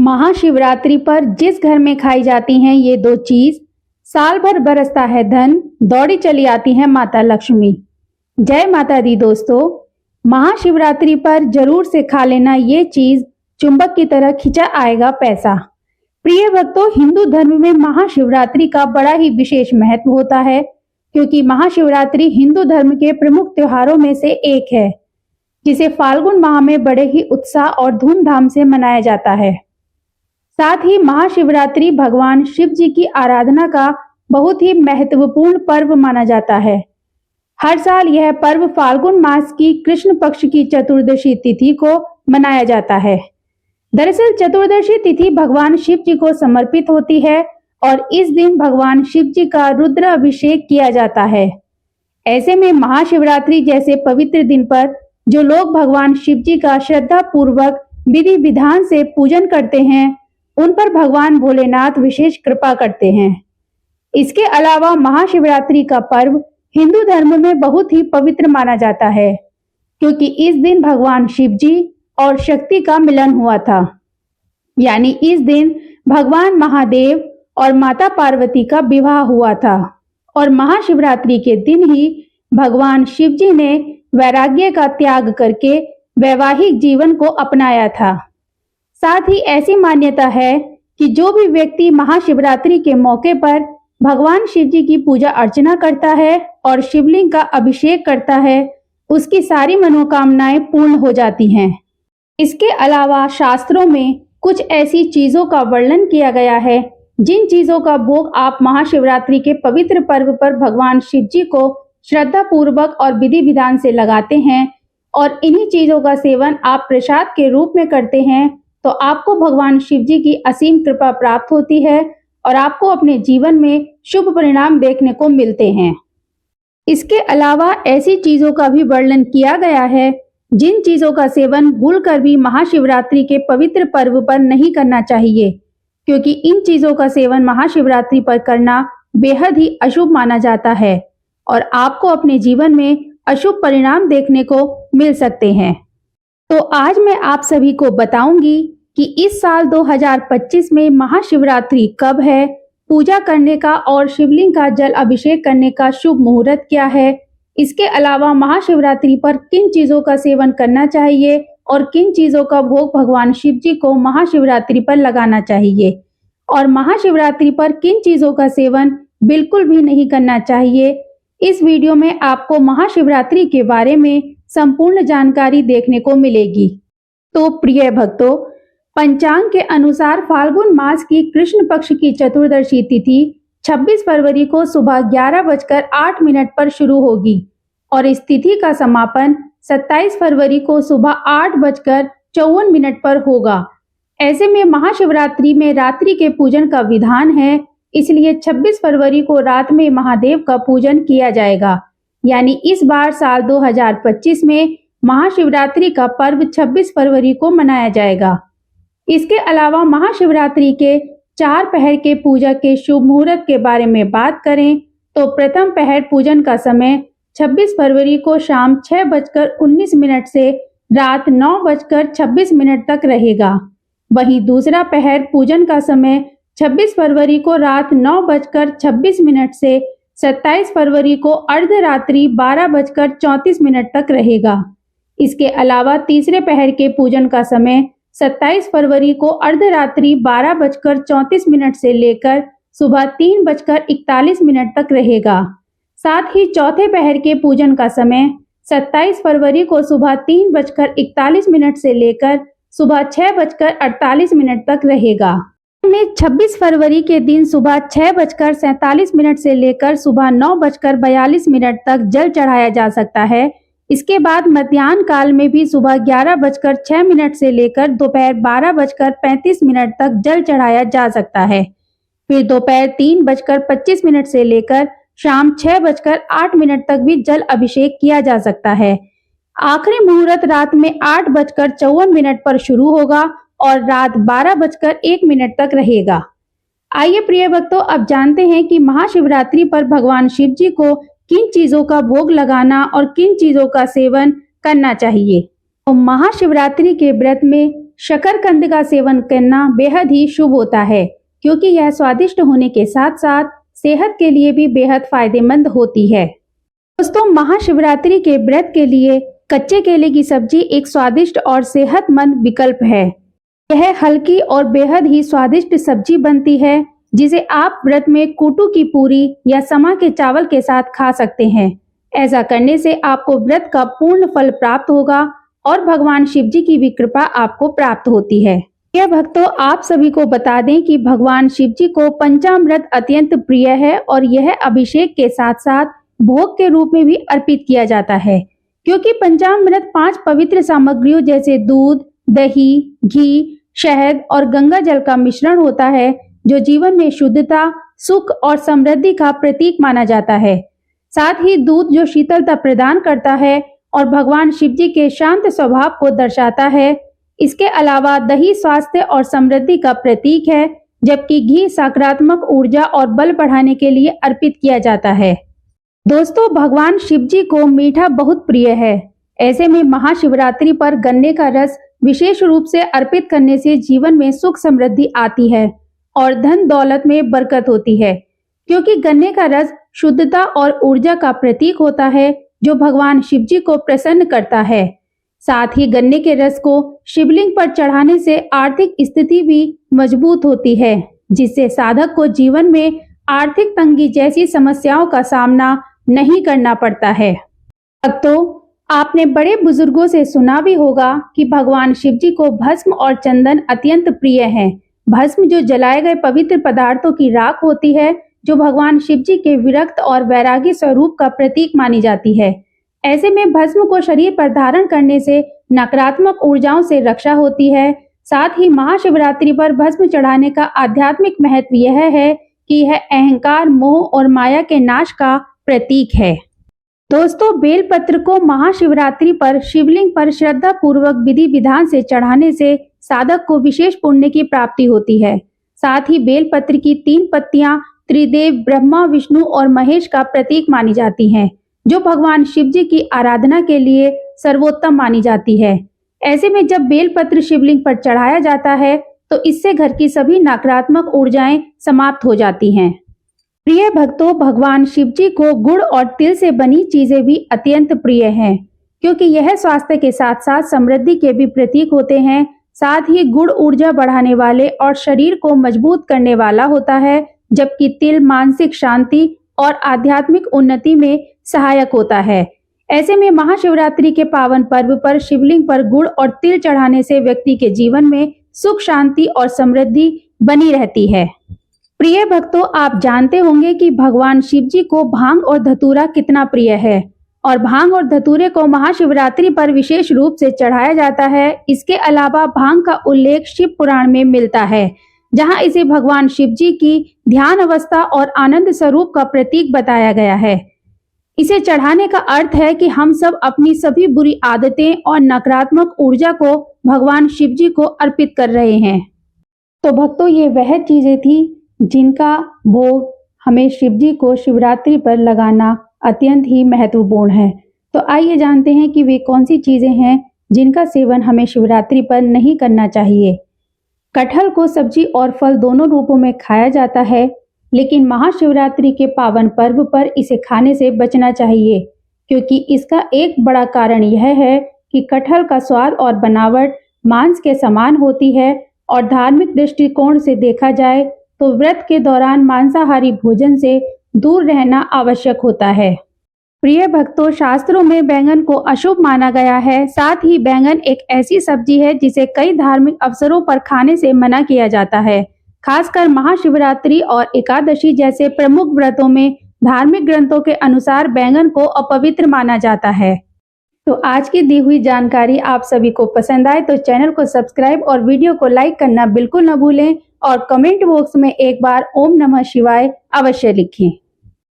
महाशिवरात्रि पर जिस घर में खाई जाती हैं ये दो चीज, साल भर बरसता है धन, दौड़ी चली आती है माता लक्ष्मी। जय माता दी दोस्तों, महाशिवरात्रि पर जरूर से खा लेना ये चीज, चुंबक की तरह खिंचा आएगा पैसा। प्रिय भक्तों, हिंदू धर्म में महाशिवरात्रि का बड़ा ही विशेष महत्व होता है, क्योंकि महाशिवरात्रि हिंदू धर्म के प्रमुख त्योहारों में से एक है, जिसे फाल्गुन माह में बड़े ही उत्साह और धूमधाम से मनाया जाता है। साथ ही महाशिवरात्रि भगवान शिव जी की आराधना का बहुत ही महत्वपूर्ण पर्व माना जाता है। हर साल यह पर्व फाल्गुन मास की कृष्ण पक्ष की चतुर्दशी तिथि को मनाया जाता है। दरअसल चतुर्दशी तिथि भगवान शिव जी को समर्पित होती है और इस दिन भगवान शिव जी का रुद्र अभिषेक किया जाता है। ऐसे में महाशिवरात्रि जैसे पवित्र दिन पर जो लोग भगवान शिव जी का श्रद्धा पूर्वक विधि विधान से पूजन करते हैं, उन पर भगवान भोलेनाथ विशेष कृपा करते हैं। इसके अलावा महाशिवरात्रि का पर्व हिंदू धर्म में बहुत ही पवित्र माना जाता है, क्योंकि इस दिन भगवान शिव जी और शक्ति का मिलन हुआ था। यानी इस दिन भगवान महादेव और माता पार्वती का विवाह हुआ था और महाशिवरात्रि के दिन ही भगवान शिव जी ने वैराग्य का त्याग करके वैवाहिक जीवन को अपनाया था। साथ ही ऐसी मान्यता है कि जो भी व्यक्ति महाशिवरात्रि के मौके पर भगवान शिव जी की पूजा अर्चना करता है और शिवलिंग का अभिषेक करता है, उसकी सारी मनोकामनाएं पूर्ण हो जाती हैं। इसके अलावा शास्त्रों में कुछ ऐसी चीजों का वर्णन किया गया है, जिन चीजों का भोग आप महाशिवरात्रि के पवित्र पर्व पर भगवान शिव जी को श्रद्धा पूर्वक और विधि विधान से लगाते हैं और इन्हीं चीजों का सेवन आप प्रसाद के रूप में करते हैं, तो आपको भगवान शिव जी की असीम कृपा प्राप्त होती है और आपको अपने जीवन में शुभ परिणाम देखने को मिलते हैं। इसके अलावा ऐसी चीजों का भी वर्णन किया गया है, जिन चीजों का सेवन भूलकर भी महाशिवरात्रि के पवित्र पर्व पर नहीं करना चाहिए, क्योंकि इन चीजों का सेवन महाशिवरात्रि पर करना बेहद ही अशुभ माना जाता है और आपको अपने जीवन में अशुभ परिणाम देखने को मिल सकते हैं। तो आज मैं आप सभी को बताऊंगी कि इस साल 2025 में महाशिवरात्रि कब है, पूजा करने का और शिवलिंग का जल अभिषेक करने का शुभ मुहूर्त क्या है। इसके अलावा महाशिवरात्रि पर किन चीजों का सेवन करना चाहिए और किन चीजों का भोग भगवान शिव जी को महाशिवरात्रि पर लगाना चाहिए, और महाशिवरात्रि पर किन चीजों का सेवन बिल्कुल भी नहीं करना चाहिए। इस वीडियो में आपको महाशिवरात्रि के बारे में संपूर्ण जानकारी देखने को मिलेगी। तो प्रिय भक्तों, पंचांग के अनुसार फाल्गुन मास की कृष्ण पक्ष की चतुर्दशी तिथि 26 फरवरी को सुबह 11:08 पर शुरू होगी और इस तिथि का समापन 27 फरवरी को सुबह 8:54 पर होगा। ऐसे में महाशिवरात्रि में रात्रि के पूजन का विधान है, इसलिए 26 फरवरी को रात में महादेव का पूजन किया जाएगा। यानी इस बार साल 2025 में महाशिवरात्रि का पर्व 26 फरवरी को मनाया जाएगा। इसके अलावा महाशिवरात्रि के 4 पहर के पूजा के शुभ मुहूर्त के बारे में बात करें तो प्रथम पहर पूजन का समय 26 फरवरी को शाम 6:19 से रात 9:26 तक रहेगा। वहीं दूसरा पहर पूजन का समय 26 फरवरी को रात 9:26 से 27 फरवरी को अर्धरात्रि 12:34 तक रहेगा। इसके अलावा तीसरे पहर के पूजन का समय 27 फरवरी को अर्धरात्रि 12:34 से लेकर सुबह 3:41 तक रहेगा। साथ ही चौथे पहर के पूजन का समय 27 फरवरी को सुबह 3:41 से लेकर सुबह 6:48 तक रहेगा। में 26 फरवरी के दिन सुबह 6:47 से लेकर सुबह 9:42 तक जल चढ़ाया जा सकता है। इसके बाद मध्याह्न काल में भी सुबह 11:06 से लेकर दोपहर 12:35 तक जल चढ़ाया जा सकता है। फिर दोपहर 3:25 से लेकर शाम 6:08 तक भी जल अभिषेक किया जा सकता है। आखिरी मुहूर्त रात में 8:54 पर शुरू होगा और रात 12:01 तक रहेगा। आइए प्रिय भक्तों, अब जानते हैं कि महाशिवरात्रि पर भगवान शिव जी को किन चीजों का भोग लगाना और किन चीजों का सेवन करना चाहिए। तो महाशिवरात्रि के व्रत में शकरकंद का सेवन करना बेहद ही शुभ होता है, क्योंकि यह स्वादिष्ट होने के साथ साथ सेहत के लिए भी बेहद फायदेमंद होती है। दोस्तों, महाशिवरात्रि के व्रत के लिए कच्चे केले की सब्जी एक स्वादिष्ट और सेहतमंद विकल्प है। यह हल्की और बेहद ही स्वादिष्ट सब्जी बनती है, जिसे आप व्रत में कूटू की पूरी या समा के चावल के साथ खा सकते हैं। ऐसा करने से आपको व्रत का पूर्ण फल प्राप्त होगा और भगवान शिव जी की भी कृपा आपको प्राप्त होती है। यह भक्तों, आप सभी को बता दें कि भगवान शिव जी को पंचामृत अत्यंत प्रिय है और यह अभिषेक के साथ साथ भोग के रूप में भी अर्पित किया जाता है, क्योंकि पंचामृत 5 पवित्र सामग्रियों जैसे दूध, दही, घी, शहद और गंगा जल का मिश्रण होता है, जो जीवन में शुद्धता, सुख और समृद्धि का प्रतीक माना जाता है। साथ ही दूध जो शीतलता प्रदान करता है और भगवान शिव जी के शांत स्वभाव को दर्शाता है। इसके अलावा दही स्वास्थ्य और समृद्धि का प्रतीक है, जबकि घी सकारात्मक ऊर्जा और बल बढ़ाने के लिए अर्पित किया जाता है। दोस्तों, भगवान शिव जी को मीठा बहुत प्रिय है। ऐसे में महाशिवरात्रि पर गन्ने का रस विशेष रूप से अर्पित करने से जीवन में सुख समृद्धि आती है और धन दौलत में बरकत होती है, क्योंकि गन्ने का रस शुद्धता और ऊर्जा का प्रतीक होता है, जो भगवान शिव जी को प्रसन्न करता है। साथ ही गन्ने के रस को शिवलिंग पर चढ़ाने से आर्थिक स्थिति भी मजबूत होती है, जिससे साधक को जीवन में आर्थिक तंगी जैसी समस्याओं का सामना नहीं करना पड़ता है। भक्तों, आपने बड़े बुजुर्गों से सुना भी होगा कि भगवान शिव जी को भस्म और चंदन अत्यंत प्रिय है। भस्म जो जलाए गए पवित्र पदार्थों की राख होती है, जो भगवान शिव जी के विरक्त और वैरागी स्वरूप का प्रतीक मानी जाती है। ऐसे में भस्म को शरीर पर धारण करने से नकारात्मक ऊर्जाओं से रक्षा होती है। साथ ही महाशिवरात्रि पर भस्म चढ़ाने का आध्यात्मिक महत्व यह है कि यह अहंकार, मोह और माया के नाश का प्रतीक है। दोस्तों, बेलपत्र को महाशिवरात्रि पर शिवलिंग पर श्रद्धा पूर्वक विधि विधान से चढ़ाने से साधक को विशेष पुण्य की प्राप्ति होती है। साथ ही बेलपत्र की 3 पत्तियां त्रिदेव ब्रह्मा, विष्णु और महेश का प्रतीक मानी जाती हैं, जो भगवान शिव जी की आराधना के लिए सर्वोत्तम मानी जाती है। ऐसे में जब बेलपत्र शिवलिंग पर चढ़ाया जाता है, तो इससे घर की सभी नकारात्मक ऊर्जाएं समाप्त हो जाती हैं। प्रिय भक्तों, भगवान शिव जी को गुड़ और तिल से बनी चीजें भी अत्यंत प्रिय हैं, क्योंकि यह स्वास्थ्य के साथ साथ समृद्धि के भी प्रतीक होते हैं। साथ ही गुड़ ऊर्जा बढ़ाने वाले और शरीर को मजबूत करने वाला होता है, जबकि तिल मानसिक शांति और आध्यात्मिक उन्नति में सहायक होता है। ऐसे में महाशिवरात्रि के पावन पर्व पर शिवलिंग पर गुड़ और तिल चढ़ाने से व्यक्ति के जीवन में सुख, शांति और समृद्धि बनी रहती है। प्रिय भक्तों, आप जानते होंगे कि भगवान शिव जी को भांग और धतूरा कितना प्रिय है और भांग और धतूरे को महाशिवरात्रि पर विशेष रूप से चढ़ाया जाता है। इसके अलावा भांग का उल्लेख शिव पुराण में मिलता है, जहां इसे भगवान शिव जी की ध्यान अवस्था और आनंद स्वरूप का प्रतीक बताया गया है। इसे चढ़ाने का अर्थ है कि हम सब अपनी सभी बुरी आदतें और नकारात्मक ऊर्जा को भगवान शिव जी को अर्पित कर रहे हैं। तो भक्तों, ये वह चीजें थी जिनका भोग हमें शिव जी को शिवरात्रि पर लगाना अत्यंत ही महत्वपूर्ण है। तो आइए जानते हैं कि वे कौन सी चीजें हैं जिनका सेवन हमें शिवरात्रि पर नहीं करना चाहिए। कटहल को सब्जी और फल दोनों रूपों में खाया जाता है, लेकिन महाशिवरात्रि के पावन पर्व पर इसे खाने से बचना चाहिए, क्योंकि इसका एक बड़ा कारण यह है कि कटहल का स्वाद और बनावट मांस के समान होती है और धार्मिक दृष्टिकोण से देखा जाए तो व्रत के दौरान मांसाहारी भोजन से दूर रहना आवश्यक होता है। प्रिय भक्तों, शास्त्रों में बैंगन को अशुभ माना गया है। साथ ही बैंगन एक ऐसी सब्जी है जिसे कई धार्मिक अवसरों पर खाने से मना किया जाता है। खासकर महाशिवरात्रि और एकादशी जैसे प्रमुख व्रतों में धार्मिक ग्रंथों के अनुसार बैंगन को अपवित्र माना जाता है। तो आज की दी हुई जानकारी आप सभी को पसंद आए तो चैनल को सब्सक्राइब और वीडियो को लाइक करना बिल्कुल न भूलें और कमेंट बॉक्स में एक बार ओम नमः शिवाय अवश्य लिखें।